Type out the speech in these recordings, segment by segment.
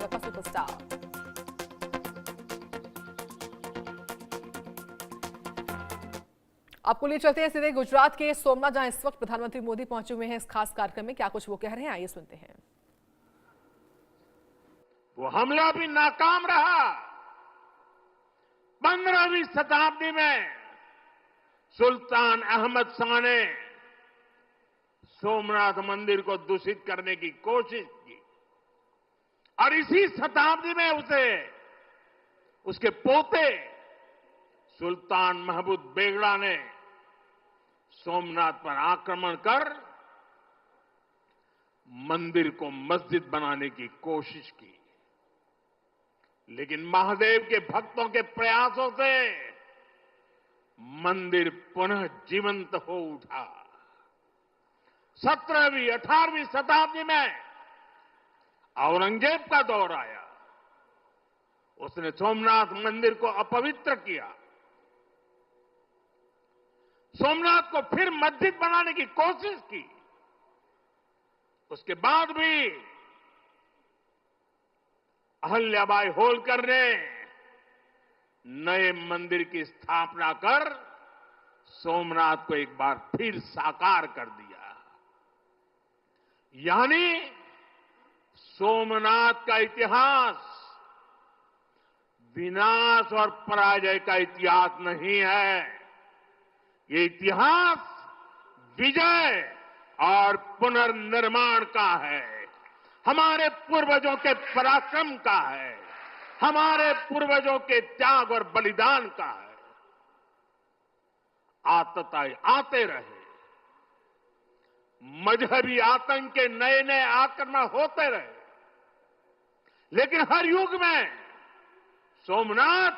का सुपरस्टार। आपको ले चलते हैं सीधे गुजरात के सोमनाथ, जहां इस वक्त प्रधानमंत्री मोदी पहुंचे हुए हैं इस खास कार्यक्रम में। क्या कुछ वो कह रहे हैं, आइए सुनते हैं। वो हमला भी नाकाम रहा। 15वीं शताब्दी में सुल्तान अहमद शाह ने सोमनाथ मंदिर को दूषित करने की कोशिश की और इसी शताब्दी में उसके पोते सुल्तान महमूद बेगड़ा ने सोमनाथ पर आक्रमण कर मंदिर को मस्जिद बनाने की कोशिश की, लेकिन महादेव के भक्तों के प्रयासों से मंदिर पुनः जीवंत हो उठा। 17वीं 18वीं शताब्दी में औरंगजेब का दौर आया। उसने सोमनाथ मंदिर को अपवित्र किया, सोमनाथ को फिर मस्जिद बनाने की कोशिश की। उसके बाद भी अहल्याबाई होलकर ने नए मंदिर की स्थापना कर सोमनाथ को एक बार फिर साकार कर दिया। यानी सोमनाथ का इतिहास विनाश और पराजय का इतिहास नहीं है, ये इतिहास विजय और पुनर्निर्माण का है। हमारे पूर्वजों के पराक्रम का है, हमारे पूर्वजों के त्याग और बलिदान का है। आतताई आते रहे, मजहबी आतंक के नए नए आक्रमण होते रहे, लेकिन हर युग में सोमनाथ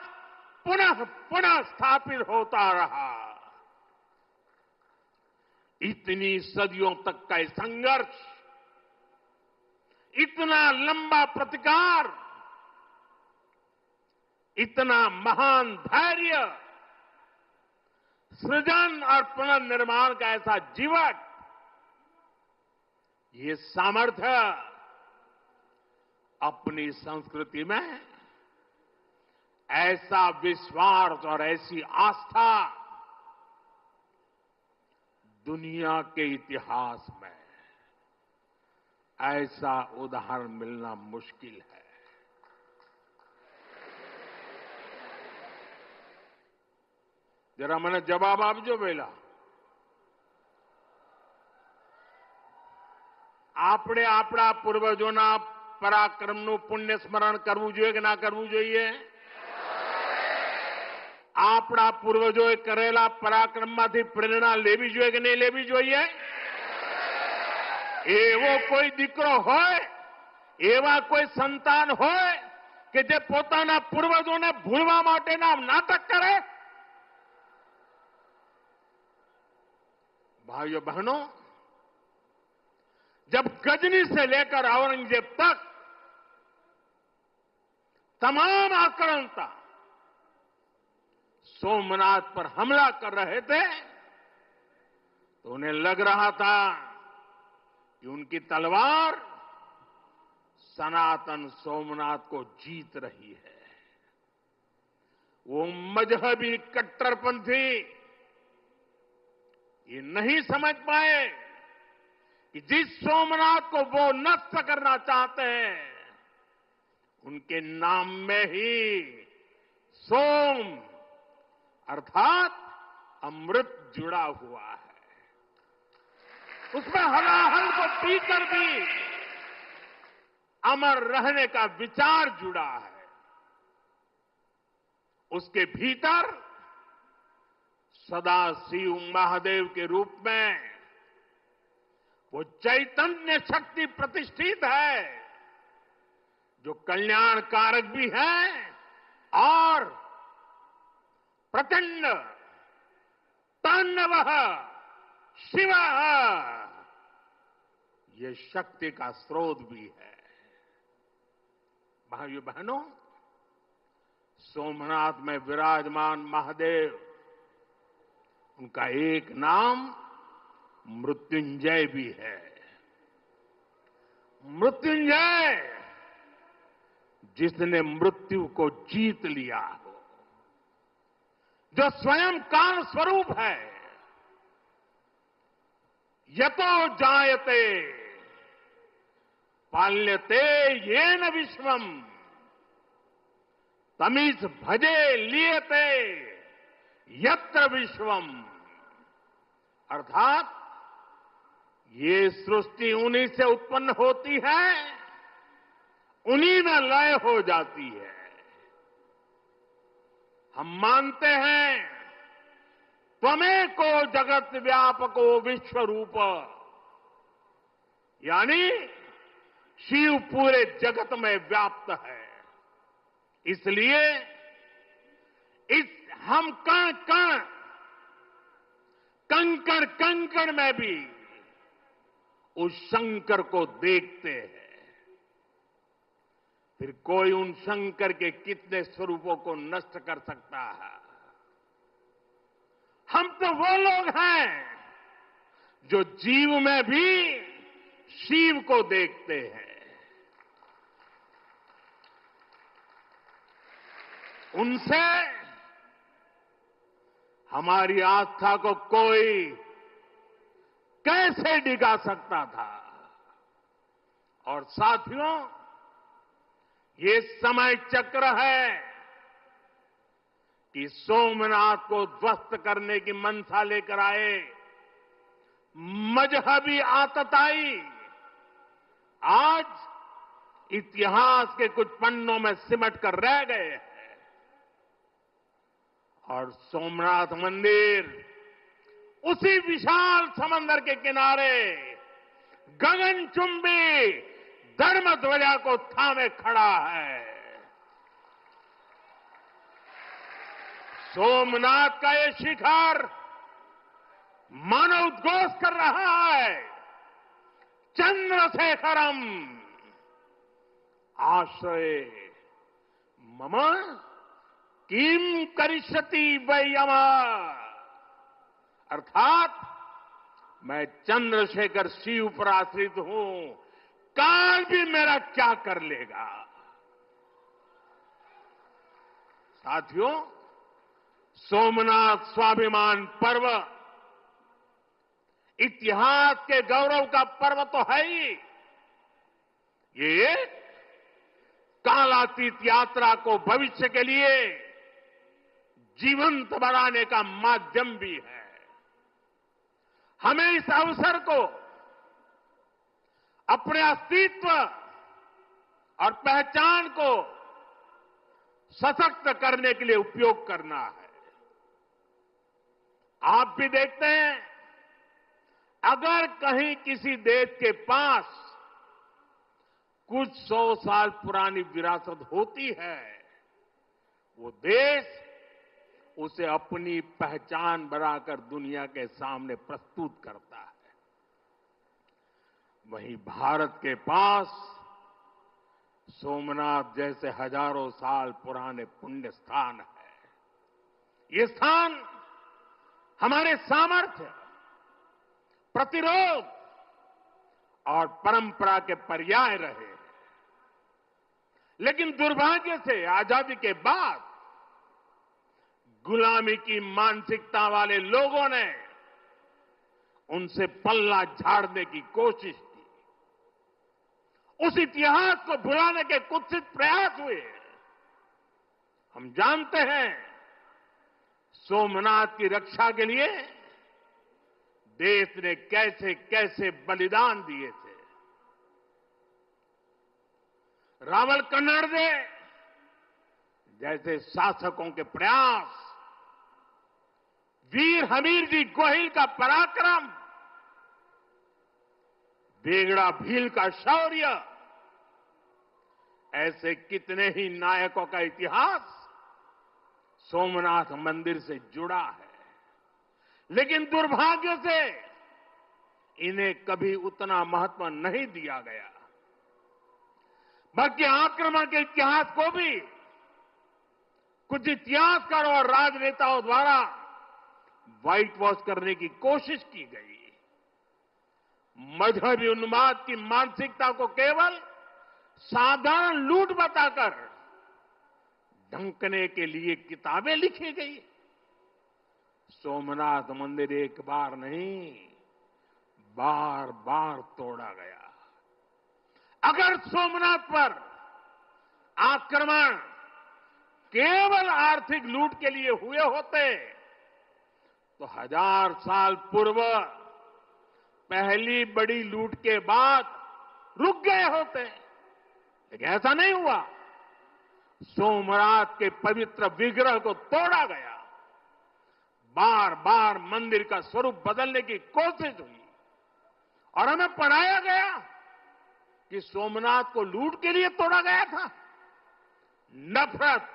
पुनः पुनः स्थापित होता रहा। इतनी सदियों तक का संघर्ष, इतना लंबा प्रतिकार, इतना महान धैर्य, सृजन और पुनर्निर्माण का ऐसा जीवन, ये सामर्थ्य अपनी संस्कृति में ऐसा विश्वास और ऐसी आस्था दुनिया के इतिहास में ऐसा उदाहरण मिलना मुश्किल है। जरा मैंने जवाब आपजो वेला આપણે આપણા પૂર્વજોના પરાક્રમનું પુણ્ય સ્મરણ કરવું જોઈએ કે ના કરવું જોઈએ? આપણા પૂર્વજોએ કરેલા પરાક્રમમાંથી પ્રેરણા લેવી જોઈએ કે નહીં લેવી જોઈએ? એવો કોઈ દીકરો હોય, એવા કોઈ સંતાન હોય કે જે પોતાના પૂર્વજોને ભૂલવા માટેના નાટક કરે? भाइयों बहनों, जब गजनी से लेकर औरंगजेब तक तमाम आक्रांता सोमनाथ पर हमला कर रहे थे, तो उन्हें लग रहा था कि उनकी तलवार सनातन सोमनाथ को जीत रही है। वो मजहबी कट्टरपंथी ये नहीं समझ पाए कि जिस सोमनाथ को वो नष्ट करना चाहते हैं, उनके नाम में ही सोम अर्थात अमृत जुड़ा हुआ है। उसमें हलाहल को पीकर भी अमर रहने का विचार जुड़ा है। उसके भीतर सदा शिव महादेव के रूप में वो चैतन्य शक्ति प्रतिष्ठित है, जो कल्याण कारक भी है और प्रचंड तांडवः शिवः ये शक्ति का स्रोत भी है। भाइयों बहनों, सोमनाथ में विराजमान महादेव, उनका एक नाम मृत्युंजय भी है। मृत्युंजय जिसने मृत्यु को जीत लिया हो, जो स्वयं काल स्वरूप है। यतो जायते पाल्यते येन विश्वम तमीस भजे लियते यत्र विश्वम। अर्थात ये सृष्टि उन्हीं से उत्पन्न होती है, उन्हीं में लय हो जाती है। हम मानते हैं त्वमेको जगत व्यापको विश्व रूप, यानी शिव पूरे जगत में व्याप्त है। इसलिए इस हम कण कण कंकड़ कंकड़ में भी उस शंकर को देखते हैं। फिर कोई उन शंकर के कितने स्वरूपों को नष्ट कर सकता है? हम तो वो लोग हैं जो जीव में भी शिव को देखते हैं। उनसे हमारी आस्था को कोई कैसे डिगा सकता था? और साथियों, ये समय चक्र है कि सोमनाथ को ध्वस्त करने की मंशा लेकर आए मजहबी आतताई आज इतिहास के कुछ पन्नों में सिमट कर रह गए हैं। और सोमनाथ मंदिर उसी विशाल समंदर के किनारे गगनचुंबी धर्म ध्वजा को थामे खड़ा है। सोमनाथ का ये शिखर मानव उद्घोष कर रहा है, चंद्रशेखरम आश्रय मम किम करिष्यति वै यम। अर्थात मैं चंद्रशेखर शिव पर आश्रित हूं, काल भी मेरा क्या कर लेगा। साथियों, सोमनाथ स्वाभिमान पर्व इतिहास के गौरव का पर्व तो है ही, ये कालातीत यात्रा को भविष्य के लिए जीवंत बनाने का माध्यम भी है। हमें इस अवसर को अपने अस्तित्व और पहचान को सशक्त करने के लिए उपयोग करना है। आप भी देखते हैं, अगर कहीं किसी देश के पास कुछ 100 साल पुरानी विरासत होती है, वो देश उसे अपनी पहचान बनाकर दुनिया के सामने प्रस्तुत करता है। वहीं भारत के पास सोमनाथ जैसे हजारों साल पुराने पुण्य स्थान है। ये स्थान हमारे सामर्थ्य, प्रतिरोध और परंपरा के पर्याय रहे। लेकिन दुर्भाग्य से आजादी के बाद गुलामी की मानसिकता वाले लोगों ने उनसे पल्ला झाड़ने की कोशिश की। उस इतिहास को भुलाने के कुत्सित प्रयास हुए। हम जानते हैं, सोमनाथ की रक्षा के लिए देश ने कैसे कैसे बलिदान दिए थे। रावल कन्नड़े जैसे शासकों के प्रयास, वीर हमीर जी गोहिल का पराक्रम, बेगड़ा भील का शौर्य, ऐसे कितने ही नायकों का इतिहास सोमनाथ मंदिर से जुड़ा है। लेकिन दुर्भाग्य से इन्हें कभी उतना महत्व नहीं दिया गया। बल्कि आक्रमण के इतिहास को भी कुछ इतिहासकारों और राजनेताओं द्वारा व्हाइट वॉश करने की कोशिश की गई। मजहबी उन्माद की मानसिकता को केवल साधारण लूट बताकर ढंकने के लिए किताबें लिखी गई। सोमनाथ मंदिर एक बार नहीं, बार बार तोड़ा गया। अगर सोमनाथ पर आक्रमण केवल आर्थिक लूट के लिए हुए होते तो 1000 साल पूर्व पहली बड़ी लूट के बाद रुक गए होते, लेकिन ऐसा नहीं हुआ। सोमनाथ के पवित्र विग्रह को तोड़ा गया, बार बार मंदिर का स्वरूप बदलने की कोशिश हुई और हमें पढ़ाया गया कि सोमनाथ को लूट के लिए तोड़ा गया था। नफरत,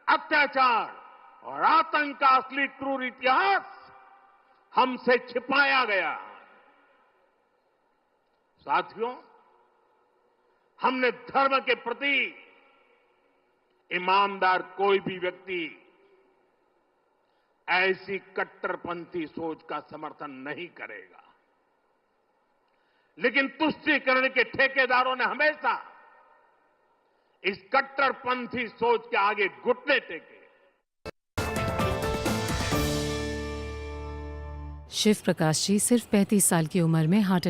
अत्याचार और आतंक का असली क्रूर इतिहास हमसे छिपाया गया। साथियों, हमने धर्म के प्रति ईमानदार कोई भी व्यक्ति ऐसी कट्टरपंथी सोच का समर्थन नहीं करेगा, लेकिन तुष्टीकरण के ठेकेदारों ने हमेशा इस कट्टरपंथी सोच के आगे घुटने टेके। शिव प्रकाश जी सिर्फ 35 साल की उम्र में हार्ट